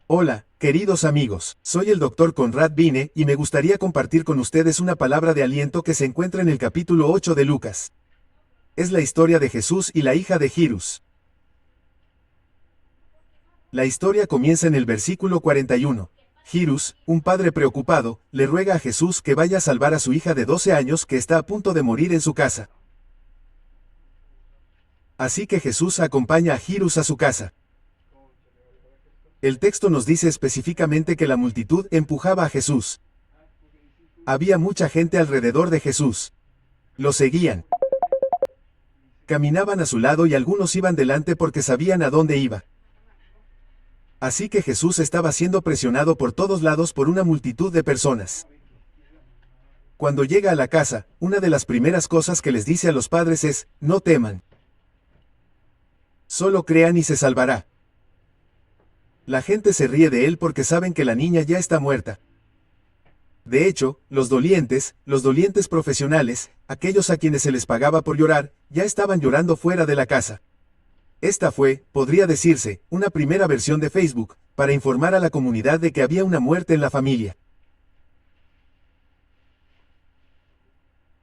Hola, queridos amigos, soy el Dr. Conrad Vine y me gustaría compartir con ustedes una palabra de aliento que se encuentra en el capítulo 8 de Lucas. Es la historia de Jesús y la hija de Jirus. La historia comienza en el versículo 41. Jirus, un padre preocupado, le ruega a Jesús que vaya a salvar a su hija de 12 años que está a punto de morir en su casa. Así que Jesús acompaña a Jirus a su casa. El texto nos dice específicamente que la multitud empujaba a Jesús. Había mucha gente alrededor de Jesús. Lo seguían. Caminaban a su lado y algunos iban delante porque sabían a dónde iba. Así que Jesús estaba siendo presionado por todos lados por una multitud de personas. Cuando llega a la casa, una de las primeras cosas que les dice a los padres es, no teman. Solo crean y se salvará. La gente se ríe de él porque saben que la niña ya está muerta. De hecho, los dolientes profesionales, aquellos a quienes se les pagaba por llorar, ya estaban llorando fuera de la casa. Esta fue, podría decirse, una primera versión de Facebook, para informar a la comunidad de que había una muerte en la familia.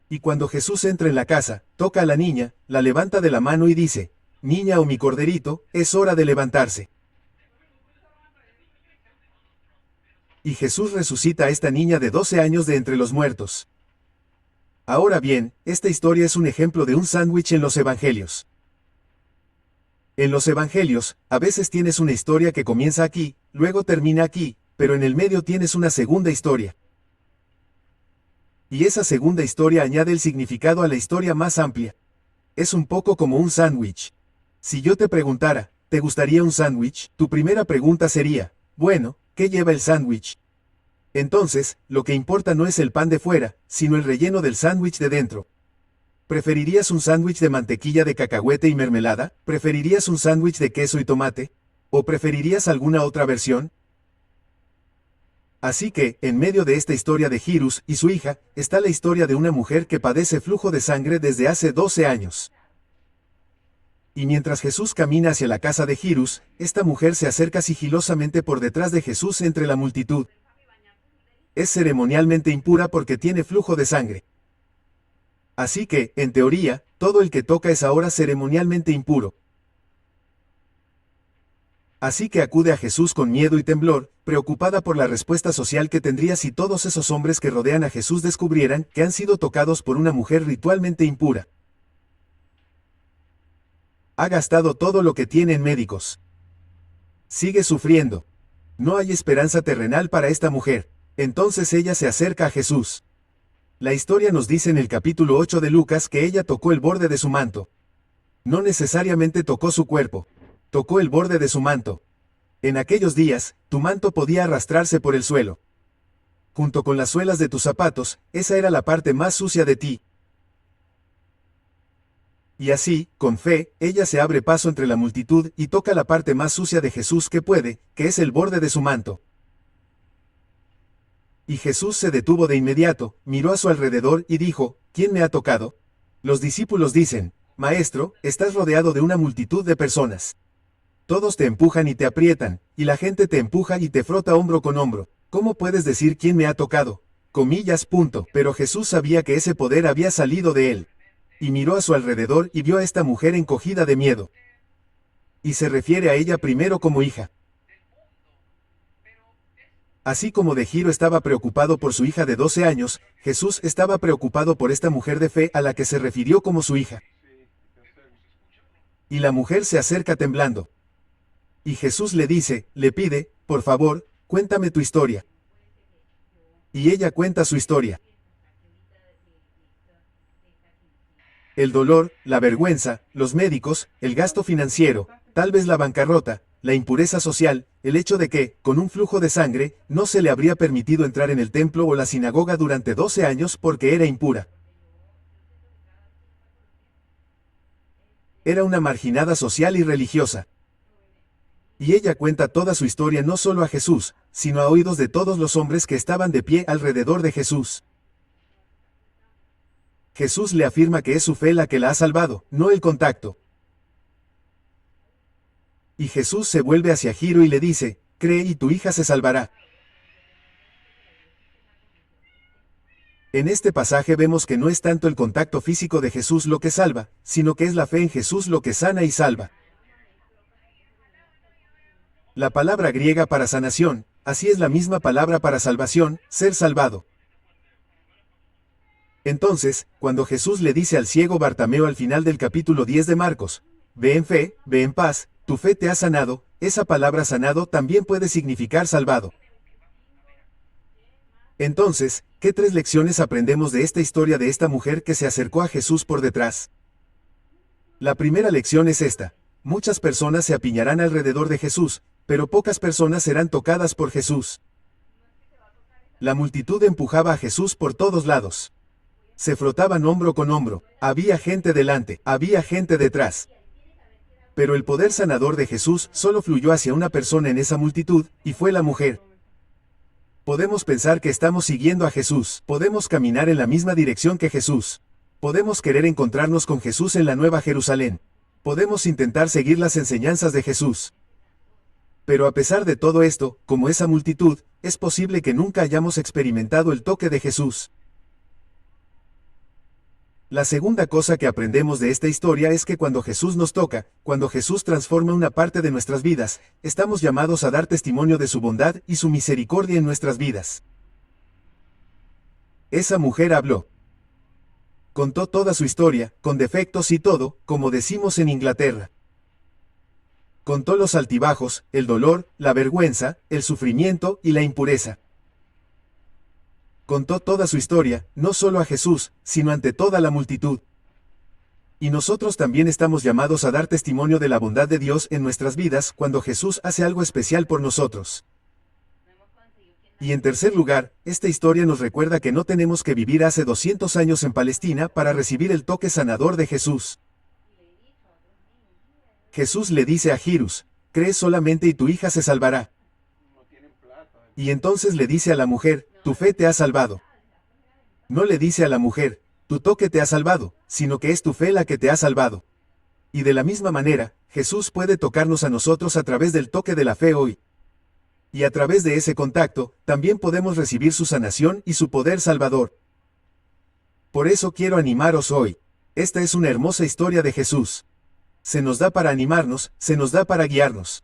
Y cuando Jesús entra en la casa, toca a la niña, la levanta de la mano y dice, niña o mi corderito, es hora de levantarse. Y Jesús resucita a esta niña de 12 años de entre los muertos. Ahora bien, esta historia es un ejemplo de un sándwich en los evangelios. En los evangelios, a veces tienes una historia que comienza aquí, luego termina aquí, pero en el medio tienes una segunda historia. Y esa segunda historia añade el significado a la historia más amplia. Es un poco como un sándwich. Si yo te preguntara, ¿te gustaría un sándwich? Tu primera pregunta sería, bueno, ¿qué lleva el sándwich? Entonces, lo que importa no es el pan de fuera, sino el relleno del sándwich de dentro. ¿Preferirías un sándwich de mantequilla de cacahuete y mermelada? ¿Preferirías un sándwich de queso y tomate? ¿O preferirías alguna otra versión? Así que, en medio de esta historia de Jirus y su hija, está la historia de una mujer que padece flujo de sangre desde hace 12 años. Y mientras Jesús camina hacia la casa de Jirus, esta mujer se acerca sigilosamente por detrás de Jesús entre la multitud. Es ceremonialmente impura porque tiene flujo de sangre. Así que, en teoría, todo el que toca es ahora ceremonialmente impuro. Así que acude a Jesús con miedo y temblor, preocupada por la respuesta social que tendría si todos esos hombres que rodean a Jesús descubrieran que han sido tocados por una mujer ritualmente impura. Ha gastado todo lo que tiene en médicos. Sigue sufriendo. No hay esperanza terrenal para esta mujer. Entonces ella se acerca a Jesús. La historia nos dice en el capítulo 8 de Lucas que ella tocó el borde de su manto. No necesariamente tocó su cuerpo. Tocó el borde de su manto. En aquellos días, tu manto podía arrastrarse por el suelo. Junto con las suelas de tus zapatos, esa era la parte más sucia de ti. Y así, con fe, ella se abre paso entre la multitud y toca la parte más sucia de Jesús que puede, que es el borde de su manto. Y Jesús se detuvo de inmediato, miró a su alrededor y dijo, ¿quién me ha tocado? Los discípulos dicen, Maestro, estás rodeado de una multitud de personas. Todos te empujan y te aprietan, y la gente te empuja y te frota hombro con hombro. ¿Cómo puedes decir quién me ha tocado? Comillas, punto. Pero Jesús sabía que ese poder había salido de él. Y miró a su alrededor y vio a esta mujer encogida de miedo. Y se refiere a ella primero como hija. Así como de Giro estaba preocupado por su hija de 12 años, Jesús estaba preocupado por esta mujer de fe a la que se refirió como su hija. Y la mujer se acerca temblando. Y Jesús le pide, por favor, cuéntame tu historia. Y ella cuenta su historia. El dolor, la vergüenza, los médicos, el gasto financiero, tal vez la bancarrota, la impureza social, el hecho de que, con un flujo de sangre, no se le habría permitido entrar en el templo o la sinagoga durante 12 años porque era impura. Era una marginada social y religiosa. Y ella cuenta toda su historia no solo a Jesús, sino a oídos de todos los hombres que estaban de pie alrededor de Jesús. Jesús le afirma que es su fe la que la ha salvado, no el contacto. Y Jesús se vuelve hacia Giro y le dice, cree y tu hija se salvará. En este pasaje vemos que no es tanto el contacto físico de Jesús lo que salva, sino que es la fe en Jesús lo que sana y salva. La palabra griega para sanación, así es la misma palabra para salvación, ser salvado. Entonces, cuando Jesús le dice al ciego Bartimeo al final del capítulo 10 de Marcos, ve en fe, ve en paz, tu fe te ha sanado, esa palabra sanado también puede significar salvado. Entonces, ¿qué 3 lecciones aprendemos de esta historia de esta mujer que se acercó a Jesús por detrás? La primera lección es esta: muchas personas se apiñarán alrededor de Jesús, pero pocas personas serán tocadas por Jesús. La multitud empujaba a Jesús por todos lados. Se frotaban hombro con hombro, había gente delante, había gente detrás. Pero el poder sanador de Jesús solo fluyó hacia una persona en esa multitud, y fue la mujer. Podemos pensar que estamos siguiendo a Jesús, podemos caminar en la misma dirección que Jesús. Podemos querer encontrarnos con Jesús en la Nueva Jerusalén. Podemos intentar seguir las enseñanzas de Jesús. Pero a pesar de todo esto, como esa multitud, es posible que nunca hayamos experimentado el toque de Jesús. La segunda cosa que aprendemos de esta historia es que cuando Jesús nos toca, cuando Jesús transforma una parte de nuestras vidas, estamos llamados a dar testimonio de su bondad y su misericordia en nuestras vidas. Esa mujer habló. Contó toda su historia, con defectos y todo, como decimos en Inglaterra. Contó los altibajos, el dolor, la vergüenza, el sufrimiento y la impureza. Contó toda su historia, no solo a Jesús, sino ante toda la multitud. Y nosotros también estamos llamados a dar testimonio de la bondad de Dios en nuestras vidas cuando Jesús hace algo especial por nosotros. Y en tercer lugar, esta historia nos recuerda que no tenemos que vivir hace 200 años en Palestina para recibir el toque sanador de Jesús. Jesús le dice a Jairus, cree solamente y tu hija se salvará. Y entonces le dice a la mujer, tu fe te ha salvado. No le dice a la mujer, tu toque te ha salvado, sino que es tu fe la que te ha salvado. Y de la misma manera, Jesús puede tocarnos a nosotros a través del toque de la fe hoy. Y a través de ese contacto, también podemos recibir su sanación y su poder salvador. Por eso quiero animaros hoy. Esta es una hermosa historia de Jesús. Se nos da para animarnos, se nos da para guiarnos.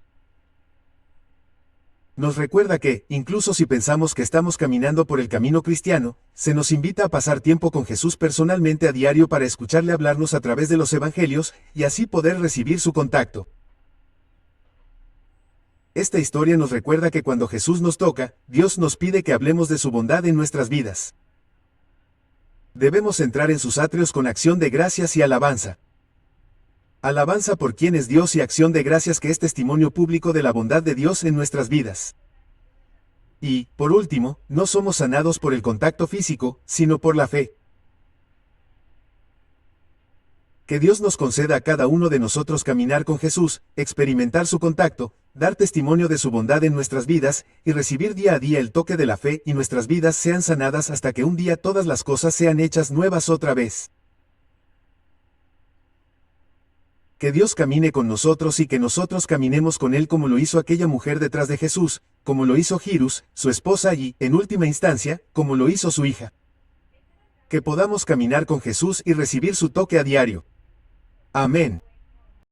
Nos recuerda que, incluso si pensamos que estamos caminando por el camino cristiano, se nos invita a pasar tiempo con Jesús personalmente a diario para escucharle hablarnos a través de los evangelios, y así poder recibir su contacto. Esta historia nos recuerda que cuando Jesús nos toca, Dios nos pide que hablemos de su bondad en nuestras vidas. Debemos entrar en sus atrios con acción de gracias y alabanza. Alabanza por quien es Dios y acción de gracias que es testimonio público de la bondad de Dios en nuestras vidas. Y, por último, no somos sanados por el contacto físico, sino por la fe. Que Dios nos conceda a cada uno de nosotros caminar con Jesús, experimentar su contacto, dar testimonio de su bondad en nuestras vidas, y recibir día a día el toque de la fe y nuestras vidas sean sanadas hasta que un día todas las cosas sean hechas nuevas otra vez. Que Dios camine con nosotros y que nosotros caminemos con Él como lo hizo aquella mujer detrás de Jesús, como lo hizo Jairus, su esposa y, en última instancia, como lo hizo su hija. Que podamos caminar con Jesús y recibir su toque a diario. Amén.